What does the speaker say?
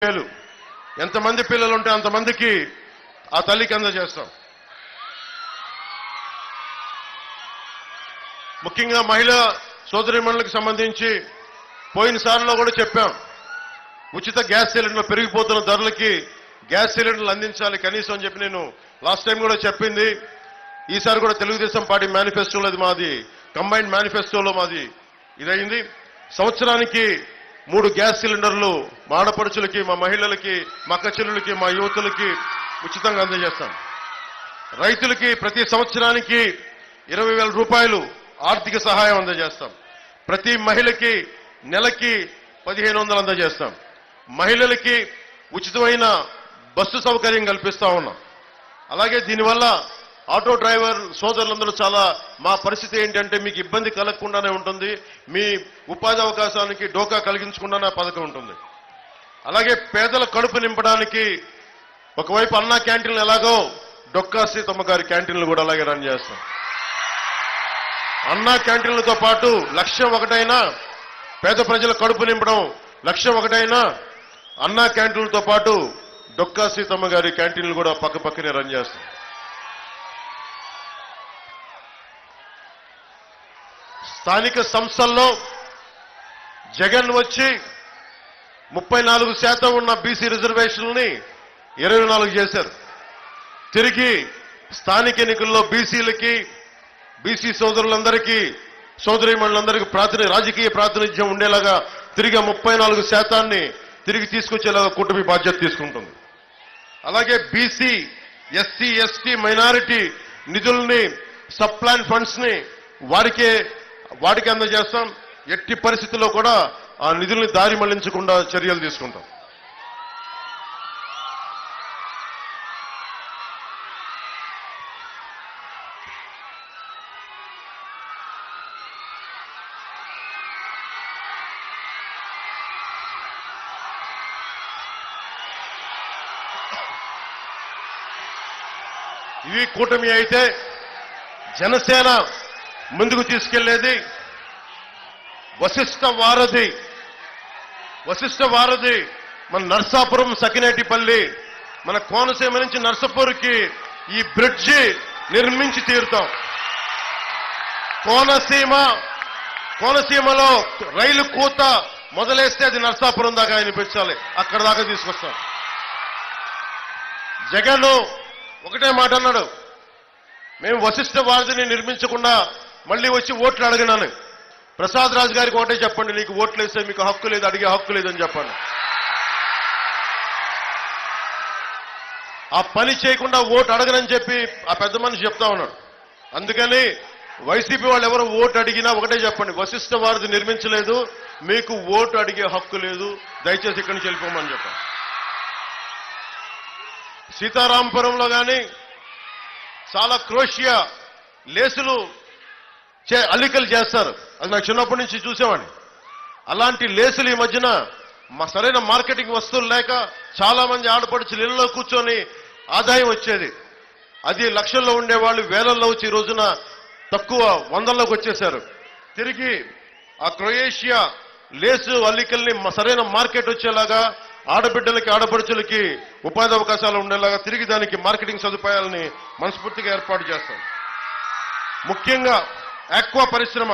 వేలు ఎంతమంది పిల్లలు ఉంటే అంతమందికి ఆ తల్లికి అందజేస్తాం. ముఖ్యంగా మహిళా సోదరీమణులకు సంబంధించి పోయినసారిలో కూడా చెప్పాం, ఉచిత గ్యాస్ సిలిండర్లు పెరిగిపోతున్న ధరలకి గ్యాస్ సిలిండర్లు అందించాలి కనీసం అని చెప్పి నేను లాస్ట్ టైం కూడా చెప్పింది. ఈసారి కూడా తెలుగుదేశం పార్టీ మేనిఫెస్టోలో అది మాది కంబైన్డ్ మేనిఫెస్టోలో మాది ఇదైంది. సంవత్సరానికి 3 గ్యాస్ సిలిండర్లు మా ఆడపడుచులకి, మా మహిళలకి, మా అక్కచెల్లెలకి, మా యువతులకి ఉచితంగా అందజేస్తాం. రైతులకి ప్రతి సంవత్సరానికి 20,000 రూపాయలు ఆర్థిక సహాయం అందజేస్తాం. ప్రతి మహిళకి నెలకి 1,500 అందజేస్తాం. మహిళలకి ఉచితమైన బస్సు సౌకర్యం కల్పిస్తా ఉన్నాం. అలాగే దీనివల్ల ఆటో డ్రైవర్ సోదరులందరూ చాలా మా పరిస్థితి ఏంటంటే మీకు ఇబ్బంది కలగకుండానే ఉంటుంది, మీ ఉపాధి అవకాశానికి డోకా కలిగించకుండానే పథకం ఉంటుంది. అలాగే పేదల కడుపు నింపడానికి ఒకవైపు అన్నా క్యాంటీన్లు ఎలాగో డొక్కా సీతమ్మ గారి క్యాంటీన్లు కూడా అలాగే రన్ చేస్తాం. అన్నా క్యాంటీన్లతో పాటు లక్ష్యం ఒకటైనా పేద ప్రజల కడుపు నింపడం, లక్ష్యం ఒకటైనా అన్నా క్యాంటీన్లతో పాటు డొక్కా సీతమ్మ గారి క్యాంటీన్లు కూడా పక్కనే రన్ చేస్తాం. స్థానిక సంస్థల్లో జగన్ వచ్చి 34% ఉన్న బీసీ రిజర్వేషన్లని 24 చేశారు. తిరిగి స్థానిక ఎన్నికల్లో బీసీలకి, బీసీ సోదరులందరికీ, సోదరీమణులందరికీ రాజకీయ ప్రాతినిధ్యం ఉండేలాగా తిరిగి 34% తిరిగి తీసుకొచ్చేలాగా కూటమి బాధ్యత తీసుకుంటుంది. అలాగే బీసీ, ఎస్సీ, ఎస్టీ, మైనారిటీ నిధుల్ని, సబ్ ప్లాన్ ఫండ్స్ ని వాడికి అందజేస్తాం. ఎట్టి పరిస్థితుల్లో కూడా ఆ నిధుల్ని దారి మళ్లించకుండా చర్యలు తీసుకుంటాం. ఇవి కూటమి అయితే జనసేన ముందుకు తీసుకెళ్లేది వశిష్ఠ వారధి మన నర్సాపురం, సకినేటిపల్లి, మన కోనసీమ నుంచి నర్సాపూర్కి ఈ బ్రిడ్జి నిర్మించి తీరుతాం. కోనసీమలో రైలు కూత మొదలేస్తే అది నర్సాపురం దాకా వినిపించాలి, అక్కడ దాకా తీసుకొస్తాం. జగన్ ఒకటే మాట అన్నాడు, మేము వశిష్ఠ వారధిని నిర్మించకుండా మళ్ళీ వచ్చి ఓట్లు అడగనాను. ప్రసాద్ రాజు గారికి ఒకటే చెప్పండి, నీకు ఓట్లు వేస్తే మీకు హక్కు లేదు, అడిగే హక్కు లేదని చెప్పండి. ఆ పని చేయకుండా ఓటు అడగనని చెప్పి ఆ పెద్ద మనిషి చెప్తా ఉన్నాడు. అందుకని వైసీపీ వాళ్ళు ఎవరు ఓటు అడిగినా ఒకటే చెప్పండి, వశిష్ఠ వారధి నిర్మించలేదు, మీకు ఓటు అడిగే హక్కు లేదు, దయచేసి ఇక్కడి నుంచి వెళ్ళిపోమని చెప్పండి. సీతారాంపురంలో కానీ చాలా క్రోషియా లేసులు అల్లికలు చేస్తారు, అది నాకు చిన్నప్పటి నుంచి చూసేవాడిని. అలాంటి లేసులు ఈ మధ్యన సరైన మార్కెటింగ్ వస్తువులు లేక చాలా మంది ఆడపడుచులు ఇళ్లలో కూర్చొని ఆదాయం వచ్చేది. అది లక్షల్లో ఉండేవాళ్ళు వేలల్లో వచ్చి ఈ రోజున తక్కువ 100లోకి వచ్చేశారు. తిరిగి ఆ క్రొయేషియా లేసు అల్లికల్ని సరైన మార్కెట్ వచ్చేలాగా, ఆడబిడ్డలకి, ఆడపడుచులకి ఉపాధి అవకాశాలు ఉండేలాగా తిరిగి దానికి మార్కెటింగ్ సదుపాయాలని మనస్ఫూర్తిగా ఏర్పాటు చేస్తాం. ముఖ్యంగా ఆక్వా పరిశ్రమ